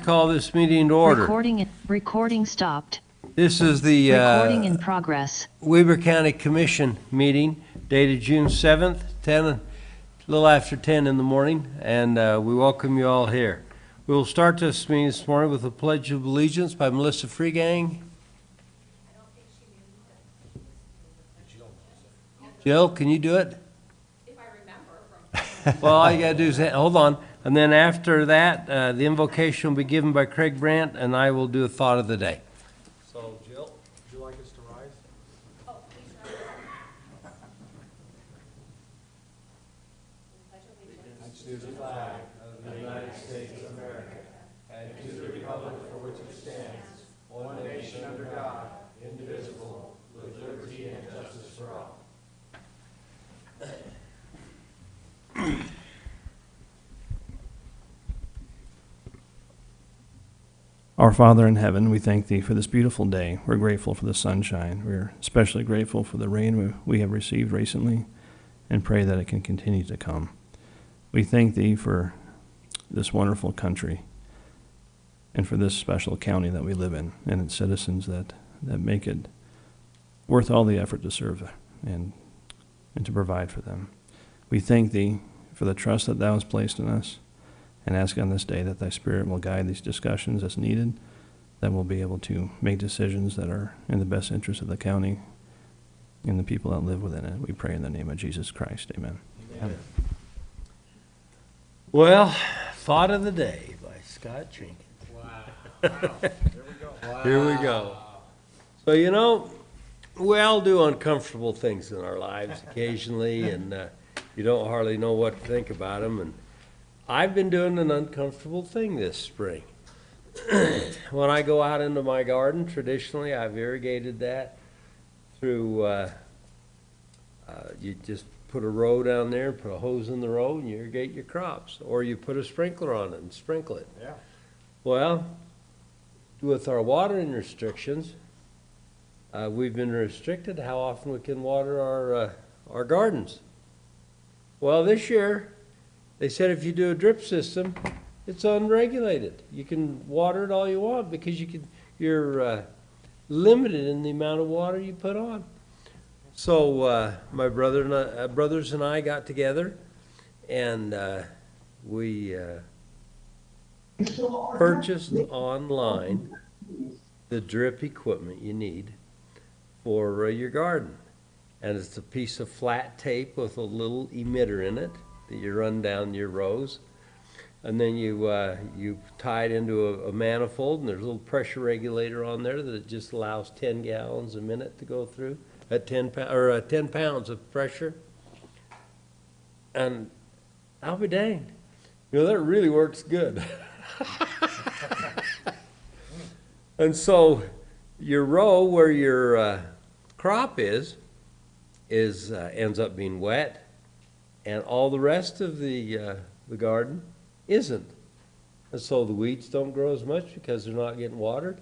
Call this meeting to order. Recording stopped. This is the Recording in progress. Weber County Commission meeting dated June 7th, a little after 10 in the morning, and we welcome you all here. We will start this meeting this morning with a Pledge of Allegiance by Melissa Freegang. Jill, can you do it? If I remember. Well, all you got to do is, hold on. And then after that, the invocation will be given by Craig Brandt, and I will do a thought of the day. So, Jill, would you like us to rise? Oh, please rise. Pledge allegiance To the flag of the United States of America, and to the republic for which it stands, one nation under God, indivisible, with liberty and justice for all. Our Father in heaven, we thank Thee for this beautiful day. We're grateful for the sunshine. We're especially grateful for the rain we have received recently and pray that it can continue to come. We thank Thee for this wonderful country and for this special county that we live in and its citizens that make it worth all the effort to serve and to provide for them. We thank Thee for the trust that Thou hast placed in us, and ask on this day that Thy Spirit will guide these discussions as needed, that we'll be able to make decisions that are in the best interest of the county and the people that live within it. We pray in the name of Jesus Christ. Amen. Amen. Well, Thought of the Day by Scott Jenkins. Wow. Here we go. Wow. Here we go. So, we all do uncomfortable things in our lives occasionally, and you don't hardly know what to think about them. And I've been doing an uncomfortable thing this spring. When I go out into my garden, traditionally I've irrigated that through, you just put a row down there, put a hose in the row, and you irrigate your crops. Or you put a sprinkler on it and sprinkle it. Yeah. Well, with our watering restrictions, we've been restricted how often we can water our gardens. Well, this year, they said if you do a drip system, it's unregulated. You can water it all you want because you're limited in the amount of water you put on. So my brothers and I got together, and we purchased online the drip equipment you need for your garden. And it's a piece of flat tape with a little emitter in it that you run down your rows, and then you tie it into a manifold, and there's a little pressure regulator on there that it just allows 10 gallons a minute to go through at 10 pounds of pressure. And I'll be danged, that really works good. And so your row where your crop is ends up being wet, and all the rest of the garden isn't. And so the weeds don't grow as much because they're not getting watered.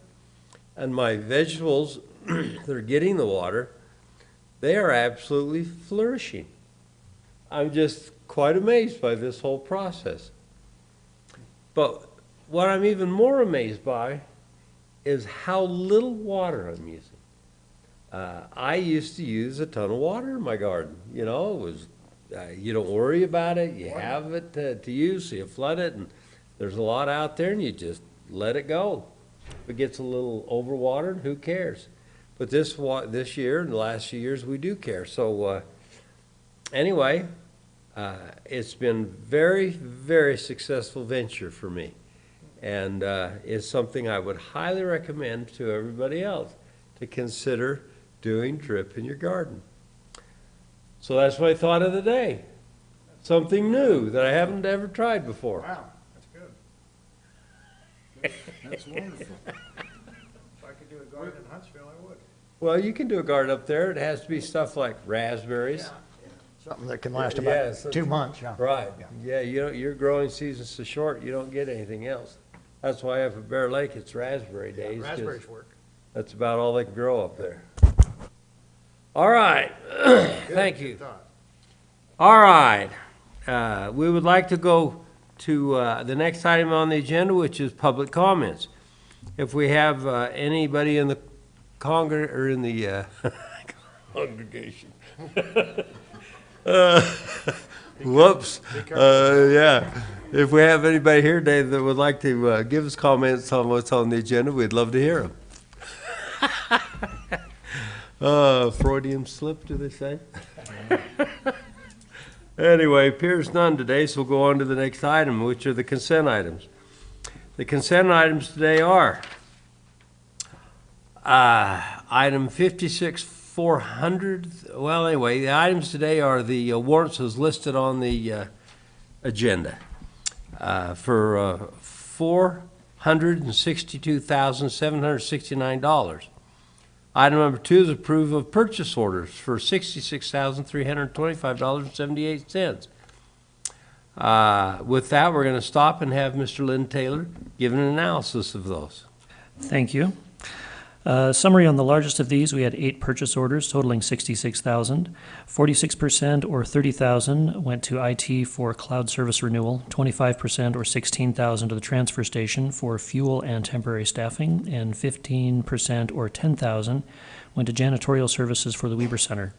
And my vegetables that are getting the water, they are absolutely flourishing. I'm just quite amazed by this whole process. But what I'm even more amazed by is how little water I'm using. I used to use a ton of water in my garden. It was you don't worry about it. You have it to use, so you flood it, and there's a lot out there, and you just let it go. If it gets a little overwatered, who cares? But this year and the last few years, we do care. So anyway, it's been very, very successful venture for me, and it's something I would highly recommend to everybody else to consider doing drip in your garden. So that's my thought of the day. Something new that I haven't ever tried before. Wow, that's good. That's wonderful. If I could do a garden in Huntsville, I would. Well, you can do a garden up there. It has to be stuff like raspberries. Something that can last Yeah, about so- 2 months, yeah. Right. Yeah. Yeah, your growing season's so short, you don't get anything else. That's why up at Bear Lake, it's raspberry days. 'Cause Raspberries work. that's about all they can grow up there. All right. Thank you. Good thought. All right. We would like to go to the next item on the agenda, which is public comments. If we have anybody in the or in the congregation. Whoops. Yeah. If we have anybody here today that would like to give us comments on what's on the agenda, we'd love to hear them. Freudian slip, do they say? Anyway, appears none today, so we'll go on to the next item, which are the consent items. The consent items today are item 56-400. Well, anyway, the items today are the warrants as listed on the agenda for $462,769. Item number 2 is approval of purchase orders for $66,325.78. With that, we're going to stop and have Mr. Lynn Taylor give an analysis of those. Thank you. Summary on the largest of these, we had 8 purchase orders totaling $66,000. 46% or $30,000 went to IT for cloud service renewal, 25% or $16,000 to the transfer station for fuel and temporary staffing, and 15% or $10,000 went to janitorial services for the Weber Center.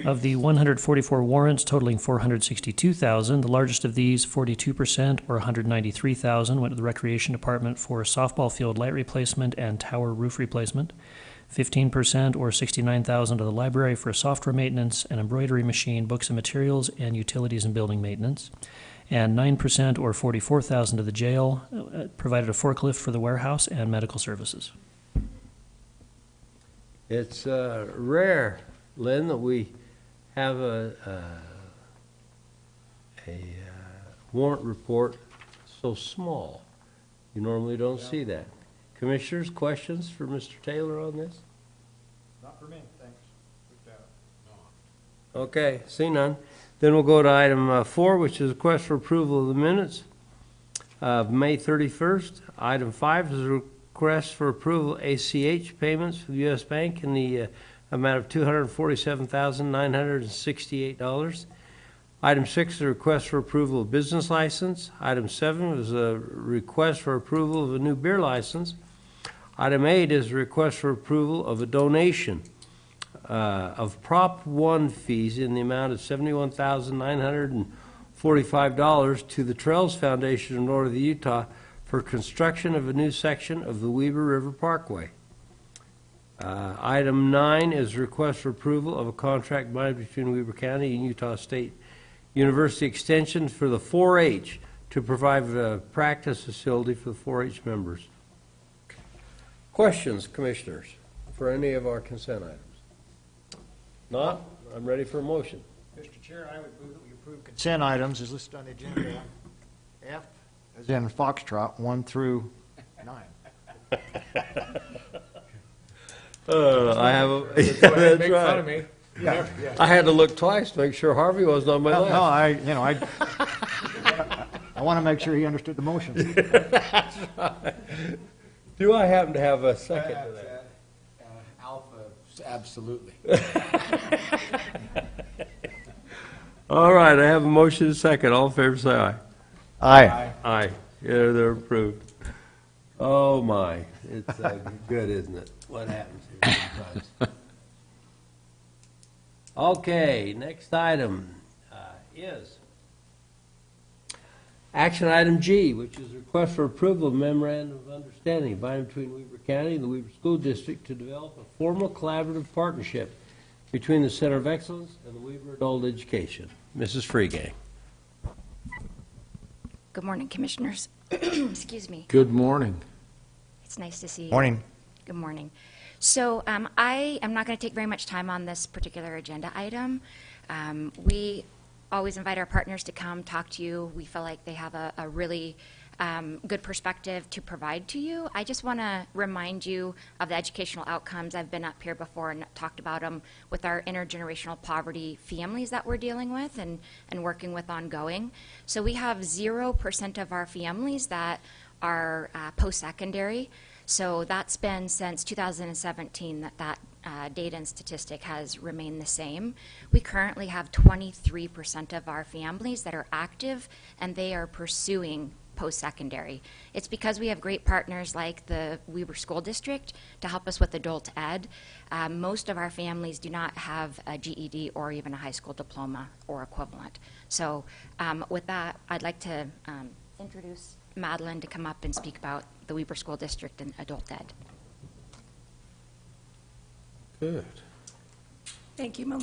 Of the 144 warrants totaling $462,000, the largest of these, 42% or $193,000, went to the Recreation Department for softball field light replacement and tower roof replacement. 15% or $69,000 to the library for software maintenance, an embroidery machine, books and materials, and utilities and building maintenance. And 9% or $44,000 to the jail, provided a forklift for the warehouse and medical services. It's rare, Lynn, that we have a warrant report so small. You normally don't see that. Commissioners, questions for Mr. Taylor on this? Not for me, thanks. Looked at it. Okay, see none. Then we'll go to item 4, which is a request for approval of the minutes of May 31st. Item 5 is a request for approval of ACH payments for the U.S. Bank in the amount of $247,968. Item 6 is a request for approval of business license. Item 7 is a request for approval of a new beer license. Item 8 is a request for approval of a donation of Prop 1 fees in the amount of $71,945 to the Trails Foundation of Northern Utah for construction of a new section of the Weber River Parkway. Item 9 is a request for approval of a contract binding between Weber County and Utah State University Extension for the 4-H to provide a practice facility for the 4-H members. Questions, commissioners, for any of our consent items? Not? I'm ready for a motion. Mr. Chair, I would move that we approve consent items as listed on the agenda. F, as in Foxtrot, 1 through 9. I have a. Make That's fun right. of me. Yeah, yeah. I had to look twice to make sure Harvey wasn't on my No, left. I want to make sure he understood the motion. Do I happen to have a second to that? Alpha, absolutely. All right, I have a motion and a second. All in favor, say aye. Aye. Aye. Yeah, they're approved. Oh, my. It's good, isn't it? What happens here sometimes. Okay, next item is action item G, which is a request for approval of memorandum of understanding by and between Weber County and the Weber School District to develop a formal collaborative partnership between the Center of Excellence and the Weber Adult Education. Mrs. Freegang. Good morning, Commissioners. Excuse me. Good morning. It's nice to see you. Morning. Good morning. So I am not going to take very much time on this particular agenda item. We always invite our partners to come talk to you. We feel like they have a really good perspective to provide to you. I just want to remind you of the educational outcomes. I've been up here before and talked about them with our intergenerational poverty families that we're dealing with and working with ongoing. So we have 0% of our families that are post-secondary. So that's been since 2017 that data and statistic has remained the same. We currently have 23% of our families that are active, and they are pursuing post-secondary. It's because we have great partners like the Weber School District to help us with adult ed. Most of our families do not have a GED or even a high school diploma or equivalent. So with that, I'd like to introduce Madeline to come up and speak about the Weber School District and adult ed. Good. Thank you,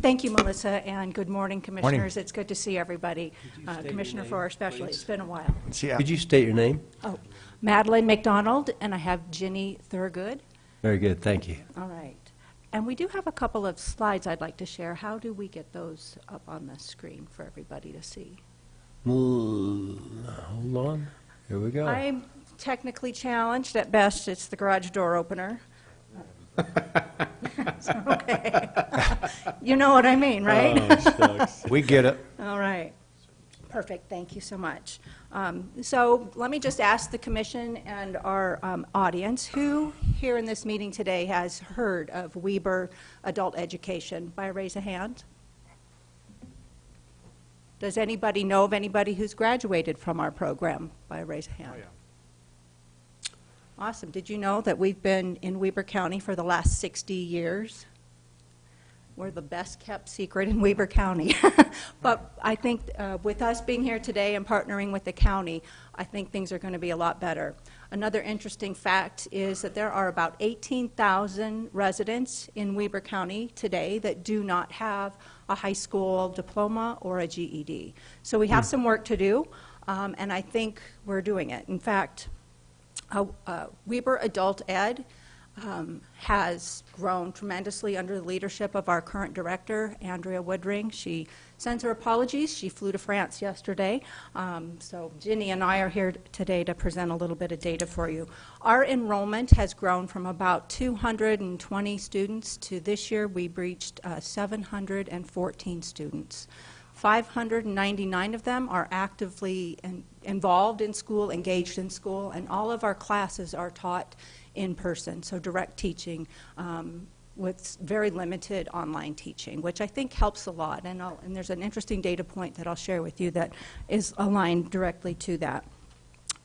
thank you, Melissa, and good morning, Commissioners. It's good to see everybody. Commissioner Farrar especially. It's been a while. Yeah. Could you state your name? Oh, Madeline McDonald, and I have Ginny Thurgood. Very good, thank you. All right. And we do have a couple of slides I'd like to share. How do we get those up on the screen for everybody to see? Hold on. Here we go. I'm technically challenged. At best, it's the garage door opener. Okay. You know what I mean, right? We get it. All right. Perfect. Thank you so much. So let me just ask the commission and our audience, who here in this meeting today has heard of Weber Adult Education? By a raise of hand. Does anybody know of anybody who's graduated from our program? By a raise of hand. Oh, yeah. Awesome. Did you know that we've been in Weber County for the last 60 years? We're the best kept secret in Weber County. But I think with us being here today and partnering with the county, I think things are going to be a lot better. Another interesting fact is that there are about 18,000 residents in Weber County today that do not have a high school diploma or a GED. So we have some work to do, and I think we're doing it. In fact, Weber Adult Ed has grown tremendously under the leadership of our current director, Andrea Woodring. She sends her apologies. She flew to France yesterday. So Ginny and I are here today to present a little bit of data for you. Our enrollment has grown from about 220 students to this year we've reached 714 students. 599 of them are actively involved in school, engaged in school, and all of our classes are taught in person, so direct teaching with very limited online teaching, which I think helps a lot. And there's an interesting data point that I'll share with you that is aligned directly to that.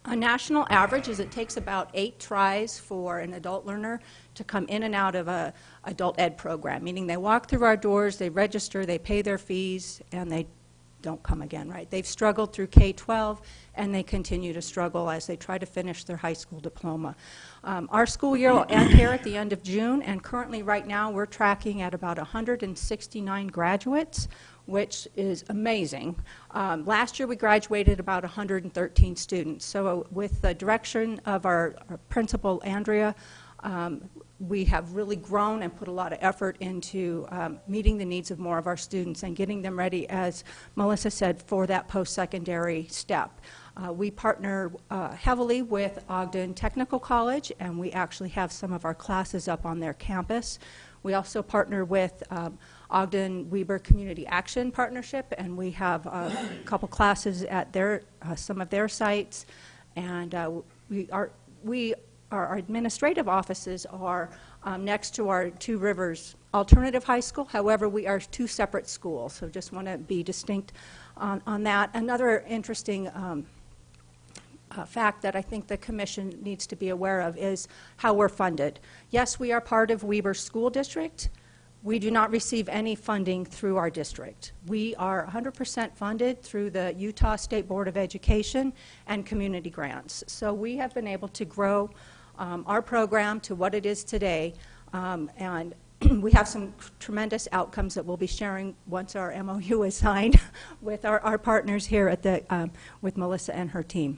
A national average is it takes about 8 tries for an adult learner to come in and out of a adult ed program, meaning they walk through our doors, they register, they pay their fees, and they don't come again, right? They've struggled through K-12, and they continue to struggle as they try to finish their high school diploma. Our school year will end here at the end of June, and currently right now we're tracking at about 169 graduates, which is amazing. Last year we graduated about 113 students. So with the direction of our principal, Andrea, we have really grown and put a lot of effort into meeting the needs of more of our students and getting them ready, as Melissa said, for that post-secondary step. We partner heavily with Ogden Technical College, and we actually have some of our classes up on their campus. We also partner with Ogden Weber Community Action Partnership, and we have a couple classes at their some of their sites. And our administrative offices are next to our Two Rivers Alternative High School. However, we are 2 separate schools, so just want to be distinct on that. Another interesting fact that I think the Commission needs to be aware of is how we're funded. Yes, we are part of Weber School District. We do not receive any funding through our district. We are 100% funded through the Utah State Board of Education and community grants. So we have been able to grow our program to what it is today, and we have some tremendous outcomes that we'll be sharing once our MOU is signed with our partners here at the with Melissa and her team.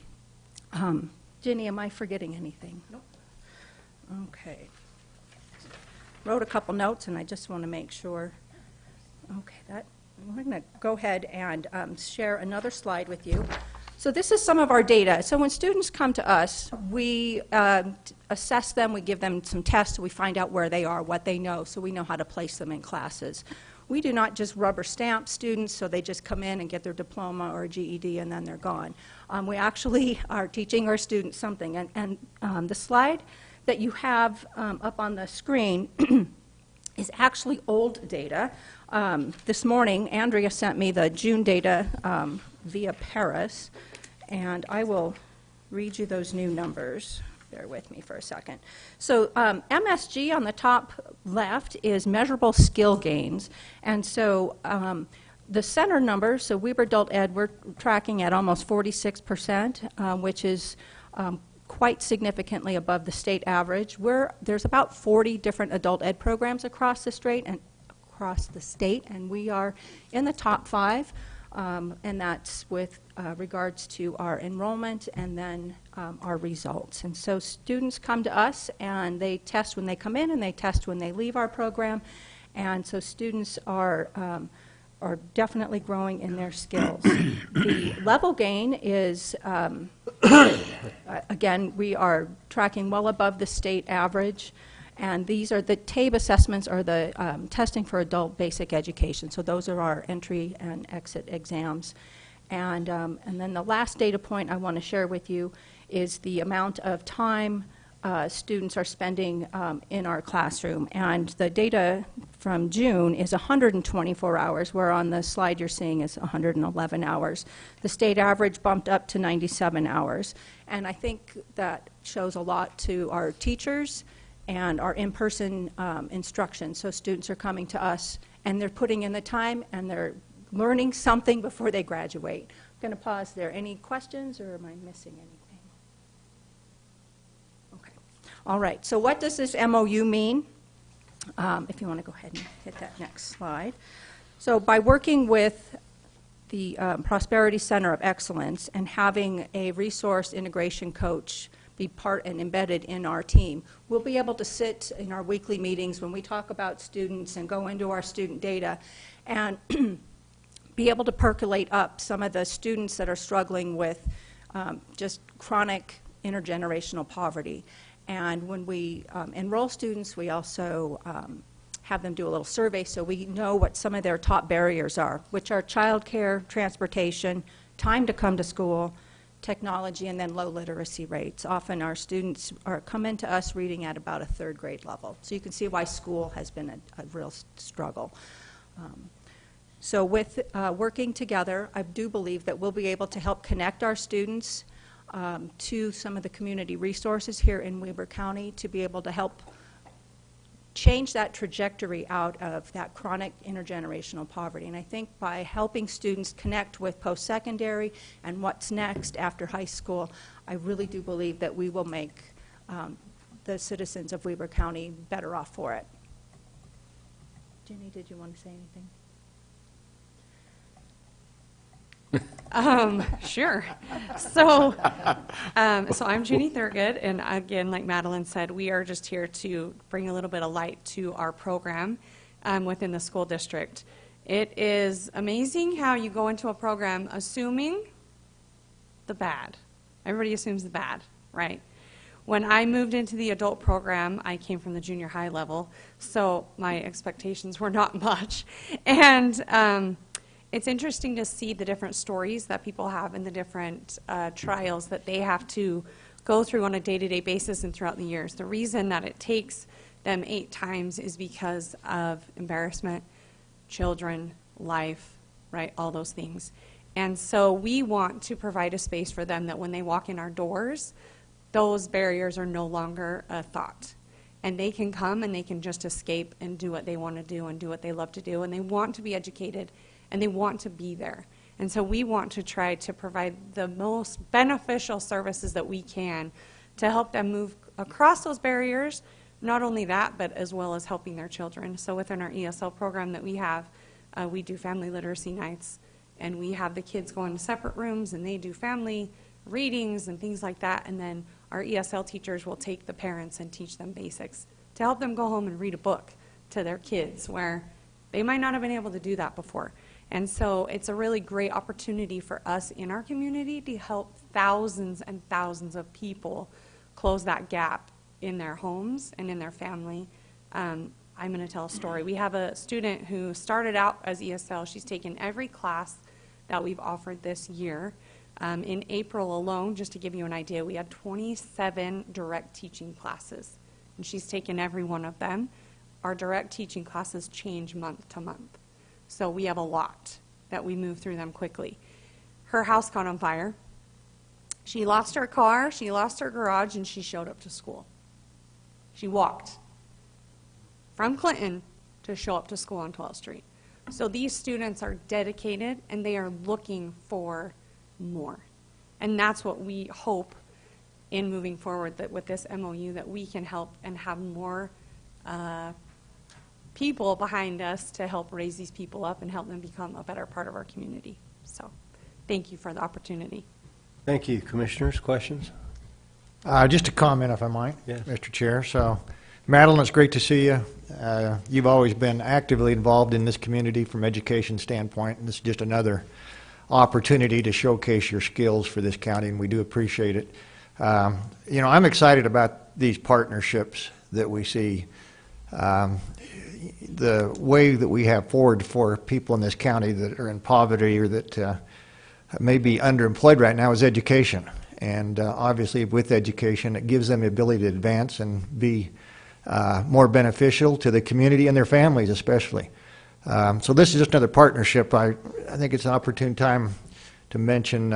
Ginny, am I forgetting anything? Nope. Okay. Wrote a couple notes, and I just want to make sure. Okay, we're going to go ahead and share another slide with you. So this is some of our data. So when students come to us, we assess them, we give them some tests, we find out where they are, what they know, so we know how to place them in classes. We do not just rubber stamp students so they just come in and get their diploma or a GED and then they're gone. We actually are teaching our students something. And the slide that you have up on the screen is actually old data. This morning, Andrea sent me the June data via Paris, and I will read you those new numbers. Bear with me for a second. So MSG on the top left is measurable skill gains. And so the center number, so Weber Adult Ed, we're tracking at almost 46%, which is quite significantly above the state average. There's about 40 different adult ed programs across the state, and we are in the top 5. And that's with regards to our enrollment and then our results. And so students come to us and they test when they come in and they test when they leave our program. And so students are definitely growing in their skills. The level gain is, again, we are tracking well above the state average. And these are the TABE assessments, are the testing for adult basic education. So those are our entry and exit exams. And then the last data point I want to share with you is the amount of time students are spending in our classroom. And the data from June is 124 hours, where on the slide you're seeing is 111 hours. The state average bumped up to 97 hours. And I think that shows a lot to our teachers and our in-person instruction. So students are coming to us and they're putting in the time and they're learning something before they graduate. I'm going to pause there. Any questions, or am I missing anything? Okay. All right. So what does this MOU mean? If you want to go ahead and hit that next slide. So by working with the Prosperity Center of Excellence and having a resource integration coach be part and embedded in our team, we'll be able to sit in our weekly meetings when we talk about students and go into our student data and be able to percolate up some of the students that are struggling with just chronic intergenerational poverty. And when we enroll students, we also have them do a little survey so we know what some of their top barriers are, which are childcare, transportation, time to come to school, technology, and then low literacy rates. Often our students come into us reading at about a 3rd grade level. So you can see why school has been a real struggle. So with working together, I do believe that we'll be able to help connect our students to some of the community resources here in Weber County to be able to help change that trajectory out of that chronic intergenerational poverty. And I think by helping students connect with post-secondary and what's next after high school, I really do believe that we will make the citizens of Weber County better off for it. Jenny, did you want to say anything? Sure. So I'm Junie Thurgood, and again, like Madeline said, we are just here to bring a little bit of light to our program within the school district. It is amazing how you go into a program assuming the bad. Everybody assumes the bad, right? When I moved into the adult program, I came from the junior high level, so my expectations were not much. And it's interesting to see the different stories that people have and the different trials that they have to go through on a day-to-day basis and throughout the years. The reason that it takes them 8 times is because of embarrassment, children, life, right, all those things. And so we want to provide a space for them that when they walk in our doors, those barriers are no longer a thought. And they can come and they can just escape and do what they want to do and do what they love to do, and they want to be educated and they want to be there. And so we want to try to provide the most beneficial services that we can to help them move across those barriers. Not only that, but as well as helping their children. So within our ESL program that we have, we do family literacy nights, and we have the kids go into separate rooms and they do family readings and things like that. And then our ESL teachers will take the parents and teach them basics to help them go home and read a book to their kids where they might not have been able to do that before. And so it's a really great opportunity for us in our community to help thousands and thousands of people close that gap in their homes and in their family. I'm going to tell a story. We have a student who started out as ESL. She's taken every class that we've offered this year. In April alone, just to give you an idea, we had 27 direct teaching classes, and she's taken every one of them. our direct teaching classes change month to month. So we have a lot that we move through them quickly. Her house caught on fire. She lost her car, she lost her garage, and she showed up to school. She walked from Clinton to show up to school on 12th Street. So these students are dedicated, and they are looking for more. And that's what we hope in moving forward, that with this MOU, that we can help and have more people behind us to help raise these people up and help them become a better part of our community. So thank you for the opportunity. Thank you. Commissioners, questions? Just a comment, if I might, Yes. Mr. Chair. So, Madeline, it's great to see you. You've always been actively involved in this community from education standpoint, and this is just another opportunity to showcase your skills for this county, and we do appreciate it. You know, I'm excited about these partnerships that we see. The way that we have forward for people in this county that are in poverty or that may be underemployed right now is education. And obviously with education, it gives them the ability to advance and be more beneficial to the community and their families especially. So this is just another partnership. I think it's an opportune time to mention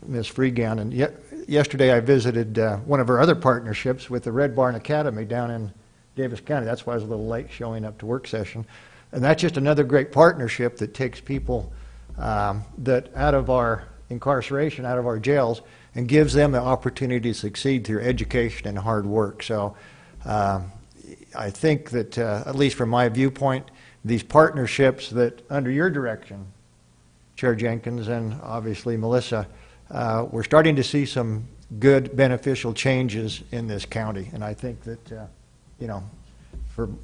Ms. Freegown. And yesterday I visited one of our other partnerships with the Red Barn Academy down in Davis County. That's why I was a little late showing up to work session. And that's just another great partnership that takes people that out of our incarceration, out of our jails, and gives them the opportunity to succeed through education and hard work. So I think that, at least from my viewpoint, these partnerships that under your direction, Chair Jenkins and obviously Melissa, we're starting to see some good beneficial changes in this county. And I think that, you know,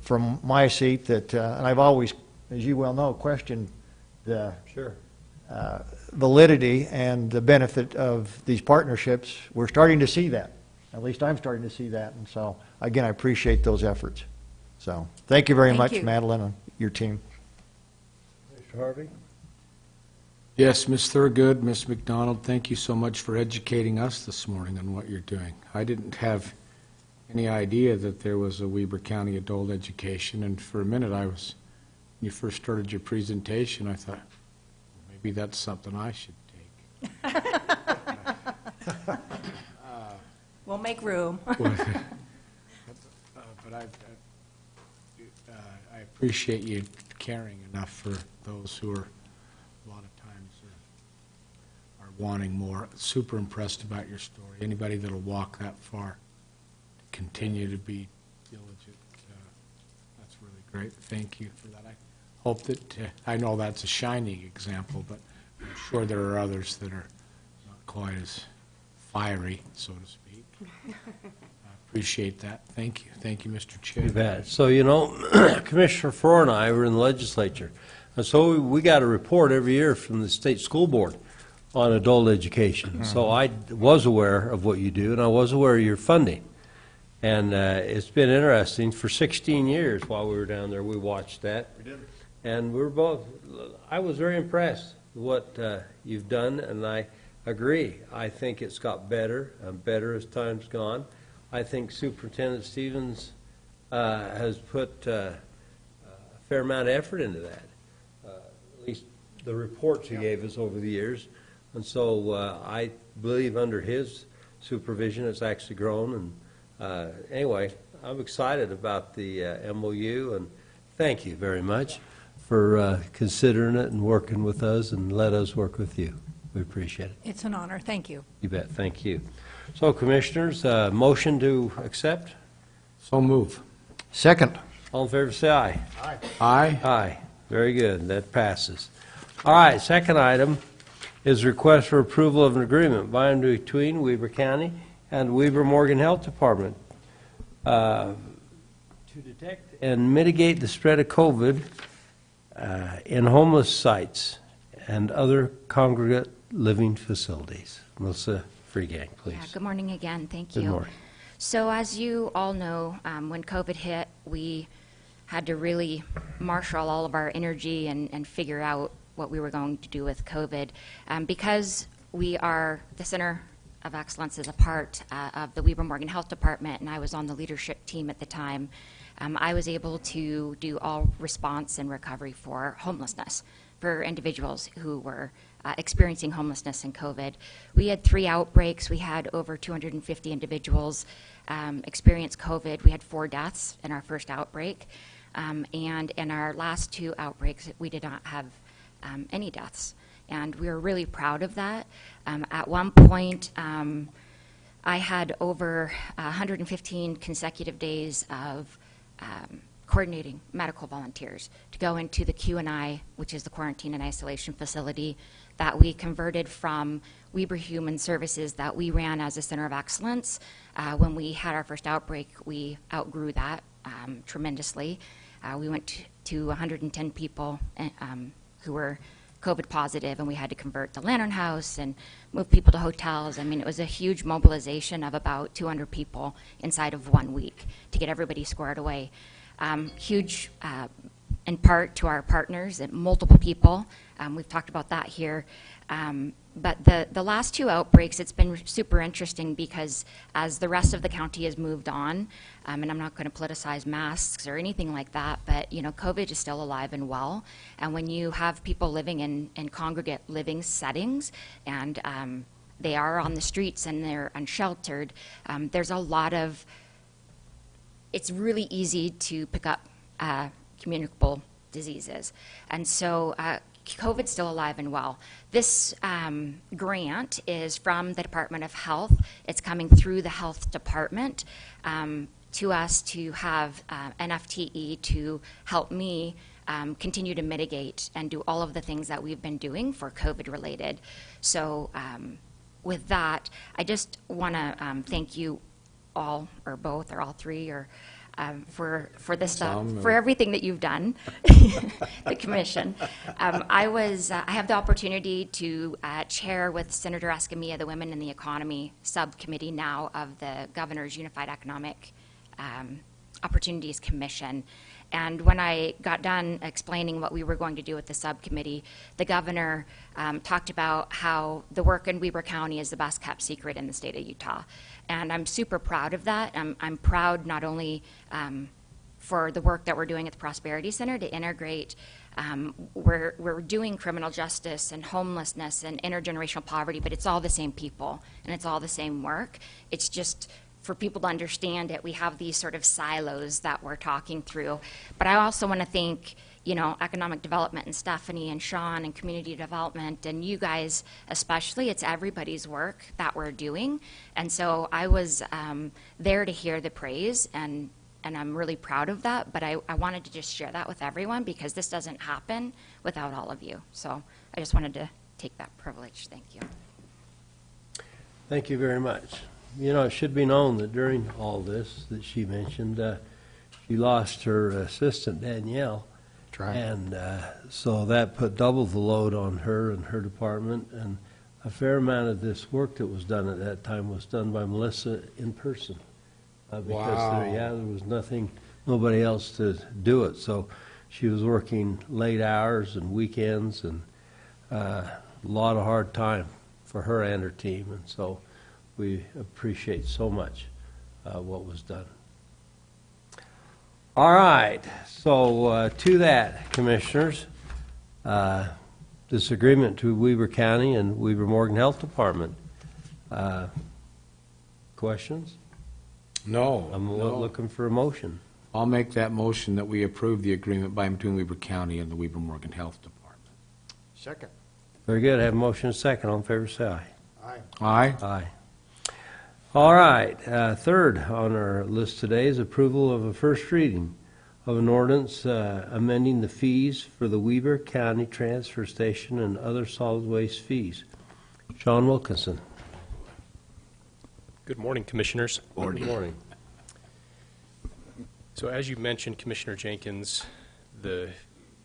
from my seat that, and I've always, as you well know, questioned the Sure. Validity and the benefit of these partnerships. We're starting to see that. At least I'm starting to see that. And so, again, I appreciate those efforts. So, thank you very Thank much, you. Madeline, and your team. Mr. Harvey? Yes, Ms. Thurgood, Ms. McDonald, thank you so much for educating us this morning on what you're doing. I didn't have any idea that there was a Weber County adult education, and for a minute when you first started your presentation, I thought, maybe that's something I should take. We'll make room. But I appreciate you caring enough for those who are a lot of times are wanting more. Super impressed about your story. Anybody that'll walk that far, continue to be diligent, that's really great. Thank you for that. I hope that, I know that's a shining example, but I'm sure there are others that are not quite as fiery, so to speak. I appreciate that. Thank you. Thank you, Mr. Chair. You bet. So, you know, Commissioner Farrar and I were in the legislature. And so we got a report every year from the state school board on adult education. So I was aware of what you do, and I was aware of your funding. And it's been interesting. For 16 years while we were down there, we watched that. We did. And we were both, I was very impressed with what you've done, and I agree. I think it's got better and better as time's gone. I think Superintendent Stevens has put a fair amount of effort into that, at least the reports he gave us over the years. And so I believe under his supervision it's actually grown. And anyway, I'm excited about the MOU, and thank you very much for considering it and working with us, and let us work with you. We appreciate it. It's an honor. Thank you. You bet. Thank you. So, Commissioners, motion to accept? So move. Second. All in favor, say aye. Aye. Aye. Very good. That passes. All right, second item is request for approval of an agreement by and between Weber County and Weber Morgan Health Department to detect and mitigate the spread of COVID in homeless sites and other congregate living facilities. Melissa Freegang, please. Yeah, good morning again. Thank you. Good morning. So as you all know, when COVID hit, we had to really marshal all of our energy and figure out what we were going to do with COVID. Because we are the Center of Excellence as a part of the Weber Morgan Health Department, and I was on the leadership team at the time, I was able to do all response and recovery for homelessness, for individuals who were experiencing homelessness in COVID. We had 3 outbreaks. We had over 250 individuals experience COVID. We had 4 deaths in our first outbreak. And in our last 2 outbreaks, we did not have any deaths. And we were really proud of that. At one point, I had over 115 consecutive days of coordinating medical volunteers to go into the Q&I, which is the quarantine and isolation facility that we converted from Weber Human Services that we ran as a center of excellence. When we had our first outbreak, we outgrew that tremendously. We went to 110 people who were COVID positive, and we had to convert the Lantern House and move people to hotels. I mean, it was a huge mobilization of about 200 people inside of 1 week to get everybody squared away. Huge, in part to our partners and multiple people. We've talked about that here. But the last 2 outbreaks, it's been super interesting because as the rest of the county has moved on, and I'm not going to politicize masks or anything like that, but you know, COVID is still alive and well. And when you have people living in congregate living settings, and they are on the streets and they're unsheltered, there's a lot of, it's really easy to pick up communicable diseases. And so COVID's still alive and well. This grant is from the Department of Health. It's coming through the health department to us to have an FTE to help me continue to mitigate and do all of the things that we've been doing for COVID related. So with that, I just want to thank you all, or both, or all 3, or for this stuff, for everything that you've done, the commission. I have the opportunity to chair with Senator Escamilla the Women in the Economy subcommittee now of the Governor's Unified Economic Opportunities Commission. And when I got done explaining what we were going to do with the subcommittee, the governor talked about how the work in Weber County is the best kept secret in the state of Utah. And I'm super proud of that. I'm proud not only for the work that we're doing at the Prosperity Center to integrate, we're doing criminal justice and homelessness and intergenerational poverty, but it's all the same people and it's all the same work. It's just for people to understand it, we have these sort of silos that we're talking through. But I also want to thank, you know, economic development and Stephanie and Sean and community development and you guys especially. It's everybody's work that we're doing. And so I was there to hear the praise, and I'm really proud of that. But I wanted to just share that with everyone because this doesn't happen without all of you. So I just wanted to take that privilege. Thank you. Thank you very much. You know, it should be known that during all this that she mentioned, she lost her assistant, Danielle. That's right. And so that put double the load on her and her department. And a fair amount of this work that was done at that time was done by Melissa in person. Because Wow. there was nobody else to do it. So she was working late hours and weekends, and a lot of hard time for her and her team. And so we appreciate so much what was done. All right, so to that, Commissioners, this agreement to Weber County and Weber Morgan Health Department. Questions? No. I'm no. looking for a motion. I'll make that motion that we approve the agreement by and between Weber County and the Weber Morgan Health Department. Second. Very good. I have a motion and a second. All in favor, say aye. Aye. Aye. Aye. All right, third on our list today is approval of a first reading of an ordinance amending the fees for the Weber County Transfer Station and other solid waste fees. Sean Wilkinson. Good morning, Commissioners. Good morning. So as you mentioned, Commissioner Jenkins, the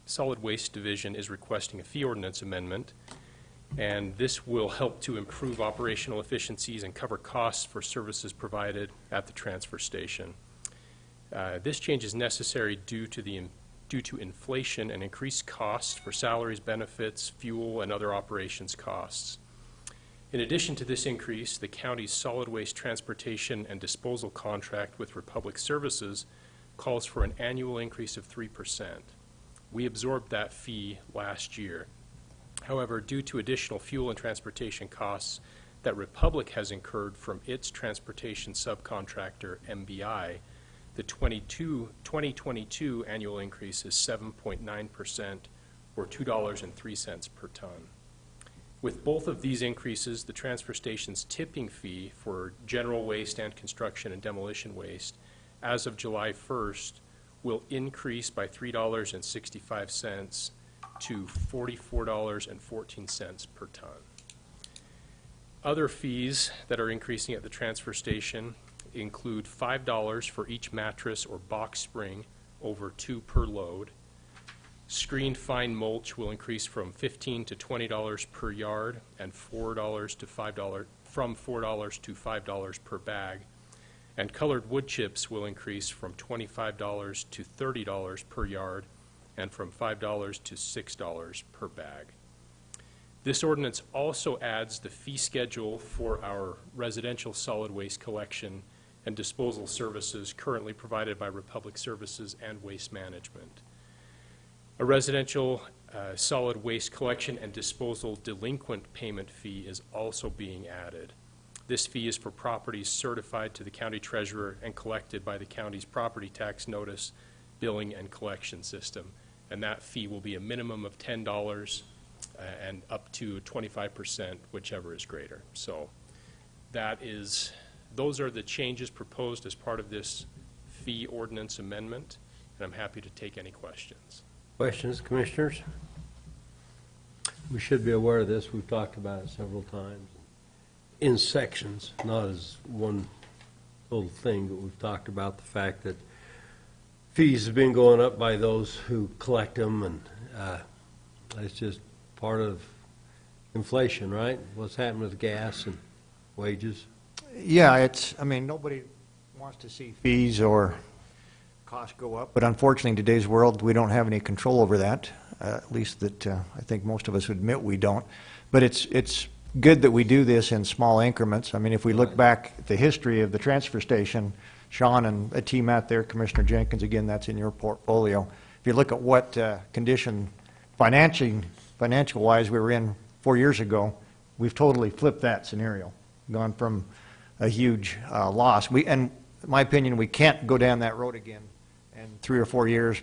Solid Waste Division is requesting a fee ordinance amendment, and this will help to improve operational efficiencies and cover costs for services provided at the transfer station. This change is necessary due to inflation and increased costs for salaries, benefits, fuel, and other operations costs. In addition to this increase, the county's solid waste transportation and disposal contract with Republic Services calls for an annual increase of 3%. We absorbed that fee last year. However, due to additional fuel and transportation costs that Republic has incurred from its transportation subcontractor, MBI, the 2022 annual increase is 7.9%, or $2.03 per ton. With both of these increases, the transfer station's tipping fee for general waste and construction and demolition waste as of July 1st will increase by $3.65 to $44.14 per ton. Other fees that are increasing at the transfer station include $5 for each mattress or box spring over 2 per load. Screened fine mulch will increase from $15 to $20 per yard and from $4 to $5 per bag. And colored wood chips will increase from $25 to $30 per yard and from $5 to $6 per bag. This ordinance also adds the fee schedule for our residential solid waste collection and disposal services currently provided by Republic Services and Waste Management. A residential solid waste collection and disposal delinquent payment fee is also being added. This fee is for properties certified to the county treasurer and collected by the county's property tax notice, billing, and collection system. And that fee will be a minimum of $10 and up to 25%, whichever is greater. So those are the changes proposed as part of this fee ordinance amendment, and I'm happy to take any questions. Questions, commissioners? We should be aware of this. We've talked about it several times. In sections, not as one little thing, but we've talked about the fact that fees have been going up by those who collect them, and it's just part of inflation, right? What's happening with gas and wages? Yeah, nobody wants to see fees or costs go up, but unfortunately in today's world, we don't have any control over that, at least that I think most of us admit we don't. But it's good that we do this in small increments. I mean, if we look back at the history of the transfer station, Sean and a team out there, Commissioner Jenkins, again, that's in your portfolio. If you look at what condition financial-wise we were in 4 years ago, we've totally flipped that scenario, gone from a huge loss. In my opinion, we can't go down that road again and 3 or 4 years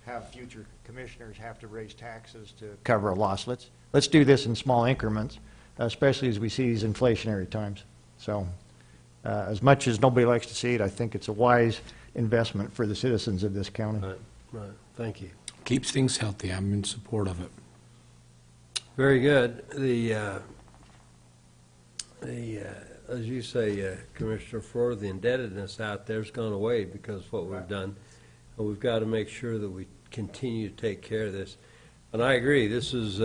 have future commissioners have to raise taxes to cover a loss. Let's do this in small increments, especially as we see these inflationary times. So as much as nobody likes to see it, I think it's a wise investment for the citizens of this county. Right. Thank you. Keeps things healthy. I'm in support of it. Very good. As you say, Commissioner Ford, the indebtedness out there's gone away because of what we've done. And we've got to make sure that we continue to take care of this. And I agree, this is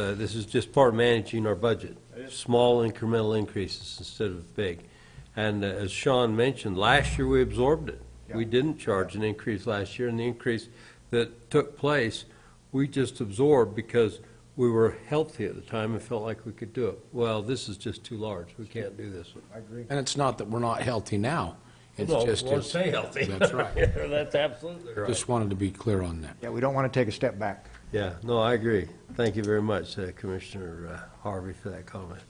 just part of managing our budget. Small incremental increases instead of big. And as Sean mentioned, last year we absorbed it. Yeah. We didn't charge an increase last year, and the increase that took place, we just absorbed because we were healthy at the time and felt like we could do it. Well, this is just too large. We can't do this one. I agree. And it's not that we're not healthy now. It's No, just, we want to stay healthy. That's right. That's absolutely right. Just wanted to be clear on that. Yeah, we don't want to take a step back. Yeah, no, I agree. Thank you very much, Commissioner Harvey, for that comment.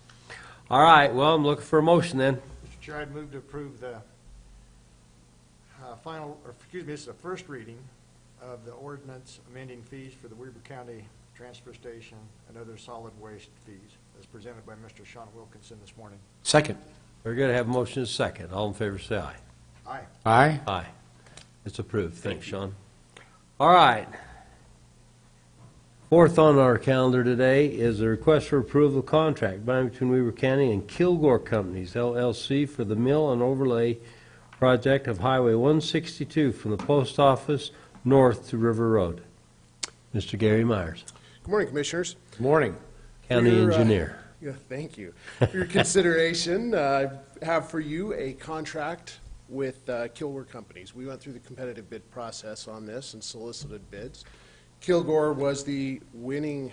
All right, well, I'm looking for a motion then. Mr. Chair, I'd move to approve the this is the first reading of the ordinance amending fees for the Weber County Transfer Station and other solid waste fees, as presented by Mr. Sean Wilkinson this morning. Second. We're going to have a motion and a second. All in favor, say aye. Aye. Aye. Aye. It's approved. Thanks, Sean. All right. Fourth on our calendar today is a request for approval of contract by and between Weber County and Kilgore Companies, LLC, for the mill and overlay project of Highway 162 from the post office north to River Road. Mr. Gary Myers, Good morning, Commissioners. Good morning. County Engineer. Yeah, thank you. For your consideration, I have for you a contract with Kilgore Companies. We went through the competitive bid process on this and solicited bids. Kilgore was the winning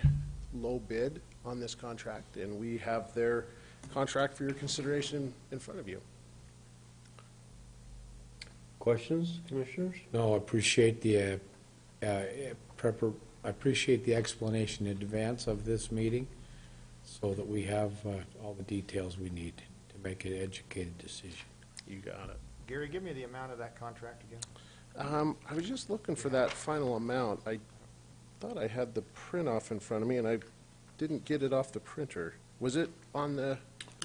low bid on this contract, and we have their contract for your consideration in front of you. Questions, commissioners? No, I appreciate the, I appreciate the explanation in advance of this meeting so that we have all the details we need to make an educated decision. You got it. Gary, give me the amount of that contract again. I was just looking for that final amount. I thought I had the print off in front of me, and I didn't get it off the printer. Was it on the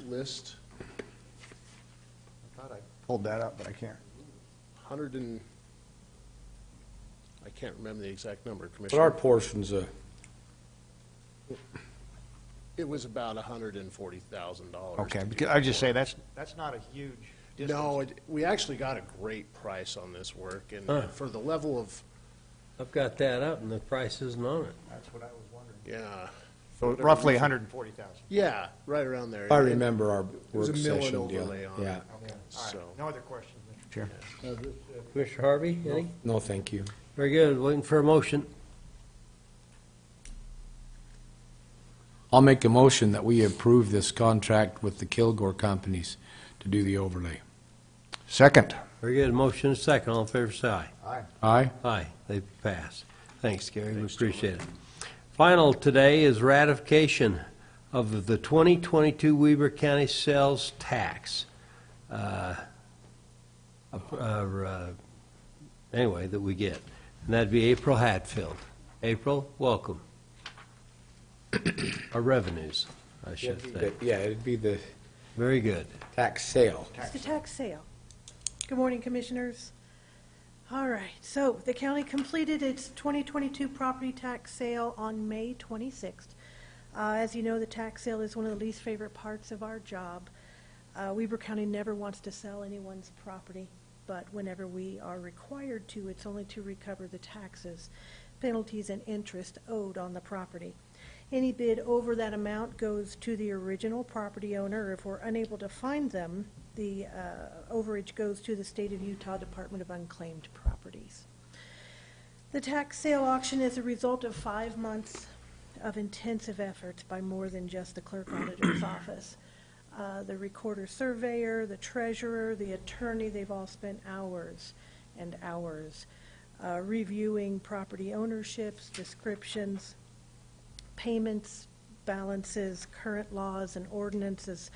list? I thought I pulled that up, but I can't. I can't remember the exact number, But Commissioner. our portion's It was about $140,000. Okay, to do because the I just say work. that's not a huge distance. No, we actually got a great price on this work, and for the level of, I've got that up, and the price isn't on it. That's what I was wondering. yeah. So roughly 140,000. Yeah, right around there. I remember our It was work a mill and session deal. overlay on Yeah. it. Okay. All right. So- No other questions, Mr. Chair. Commissioner Harvey, any? No, thank you. Very good, waiting for a motion. I'll make a motion that we approve this contract with the Kilgore companies to do the overlay. Second. Very good, motion is second, all in favor, say aye. Aye. Aye? Aye, they pass. Thanks, Gary, we appreciate it. Final today is ratification of the 2022 Weber County sales tax. Anyway, that we get. And that'd be April Hatfield. April, welcome. Our revenues, I should say. Yeah, it'd be the Very good. tax sale. It's the tax sale. Good morning, Commissioners. All right, so the county completed its 2022 property tax sale on May 26th. As you know, the tax sale is one of the least favorite parts of our job. Weber County never wants to sell anyone's property, but whenever we are required to, it's only to recover the taxes, penalties, and interest owed on the property. Any bid over that amount goes to the original property owner. If we're unable to find them, the overage goes to the State of Utah Department of Unclaimed Properties. The tax sale auction is a result of 5 months of intensive efforts by more than just the clerk auditor's office. The recorder surveyor, the treasurer, the attorney, they've all spent hours and hours reviewing property ownerships, descriptions, payments, balances, current laws and ordinances,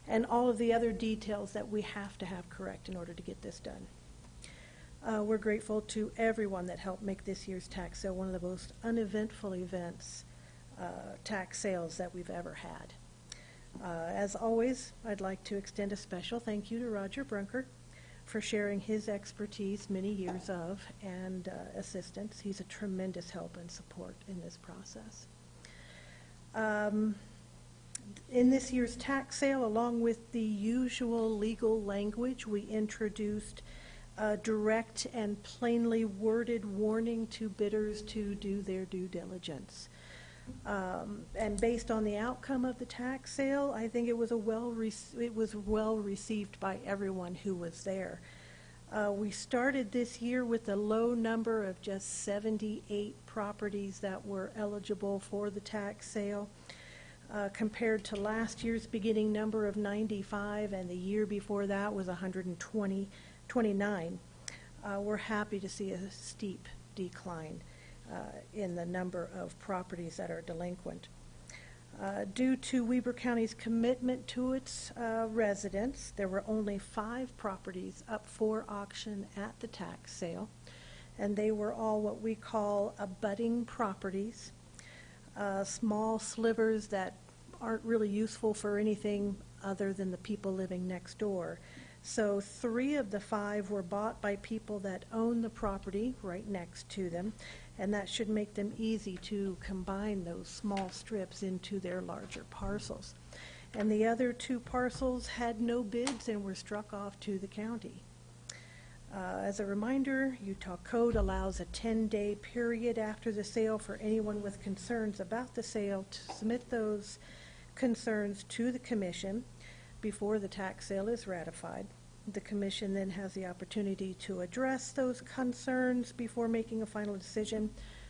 and all of the other details that we have to have correct in order to get this done. We're grateful to everyone that helped make this year's tax sale one of the most uneventful tax sales that we've ever had. As always, I'd like to extend a special thank you to Roger Brunkert for sharing his expertise, many years of, and assistance. He's a tremendous help and support in this process. In this year's tax sale, along with the usual legal language, we introduced a direct and plainly worded warning to bidders to do their due diligence. And based on the outcome of the tax sale, I think it was well received by everyone who was there. We started this year with a low number of just 78 properties that were eligible for the tax sale, compared to last year's beginning number of 95, and the year before that was 129. We're happy to see a steep decline in the number of properties that are delinquent. Due to Weber County's commitment to its residents, there were only 5 properties up for auction at the tax sale, and they were all what we call abutting properties, small slivers that aren't really useful for anything other than the people living next door. So 3 of the 5 were bought by people that own the property right next to them, and that should make them easy to combine those small strips into their larger parcels. And the other 2 parcels had no bids and were struck off to the county. As a reminder, Utah Code allows a 10-day period after the sale for anyone with concerns about the sale to submit those concerns to the commission before the tax sale is ratified. The commission then has the opportunity to address those concerns before making a final decision.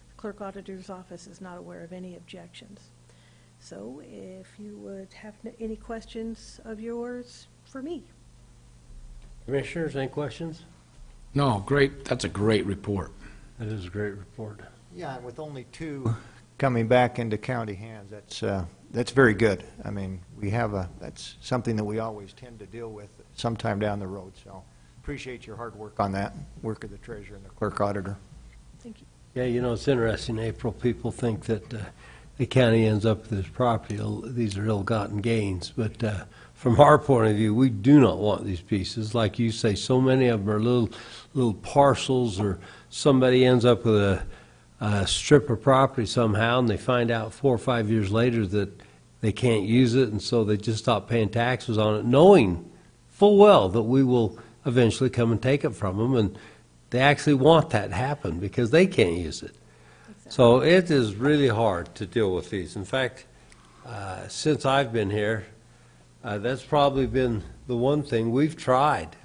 The clerk auditor's office is not aware of any objections. So if you would have any questions of yours for me. Commissioners, any questions? No, great, that's a great report. That is a great report. Yeah, and with only 2 coming back into county hands, that's very good. I mean, that's something that we always tend to deal with sometime down the road, so appreciate your hard work on that, work of the treasurer and the clerk auditor. Thank you. Yeah, you know, it's interesting, April, people think that the county ends up with this property, these are ill-gotten gains, but from our point of view, we do not want these pieces. Like you say, so many of them are little parcels, or somebody ends up with a strip of property somehow, and they find out 4 or 5 years later that they can't use it, and so they just stop paying taxes on it, knowing full well that we will eventually come and take it from them, and they actually want that to happen because they can't use it. So it is really hard to deal with these. In fact, since I've been here, that's probably been the one thing we've tried.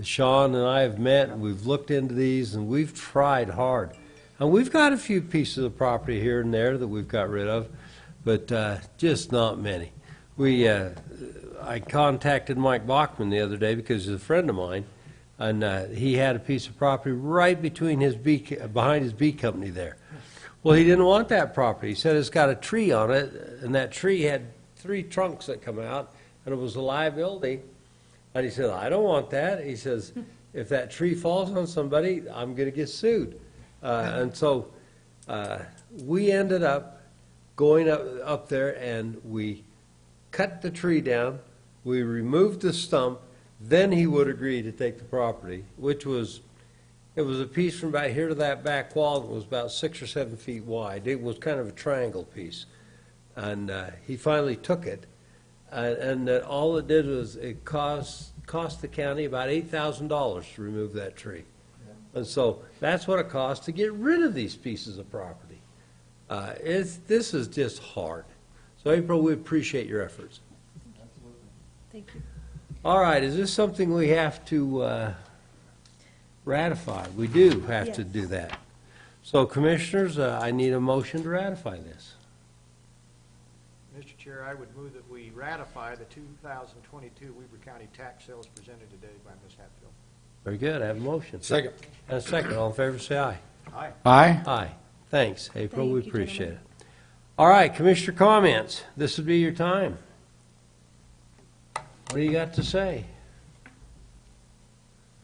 Sean and I have met, and we've looked into these, and we've tried hard. And we've got a few pieces of property here and there that we've got rid of, but just not many. I contacted Mike Bachman the other day because he's a friend of mine, and he had a piece of property right between behind his bee company there. Well, he didn't want that property. He said it's got a tree on it, and that tree had 3 trunks that come out, and it was a liability. And he said, I don't want that. He says, if that tree falls on somebody, I'm going to get sued. And so we ended up going up there, and we cut the tree down, we removed the stump, then he would agree to take the property, which was, it was a piece from about here to that back wall that was about 6 or 7 feet wide. It was kind of a triangle piece. And he finally took it, and all it did was it cost the county about $8,000 to remove that tree. And so that's what it costs to get rid of these pieces of property. This is just hard. So April, we appreciate your efforts. Thank you. All right, is this something we have to ratify? We do have to do that. So commissioners, I need a motion to ratify this. Mr. Chair, I would move that we ratify the 2022 Weber County tax sales presented today by Ms. Hatfield. Very good, I have a motion. Second. And a second, all in favor say aye. Aye. Aye? Aye. Thanks, April, we Thank you, appreciate gentlemen. it. All right, commissioner comments. This would be your time. What do you got to say?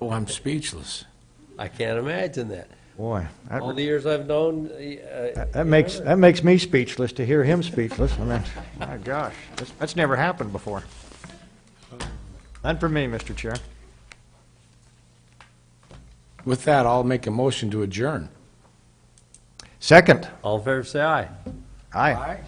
Oh, I'm speechless. I can't imagine that. Boy, All the years I've known. that makes me speechless to hear him speechless. I mean, my gosh, that's never happened before. None for me, Mr. Chair. With that, I'll make a motion to adjourn. Second. All in favor say aye. Aye.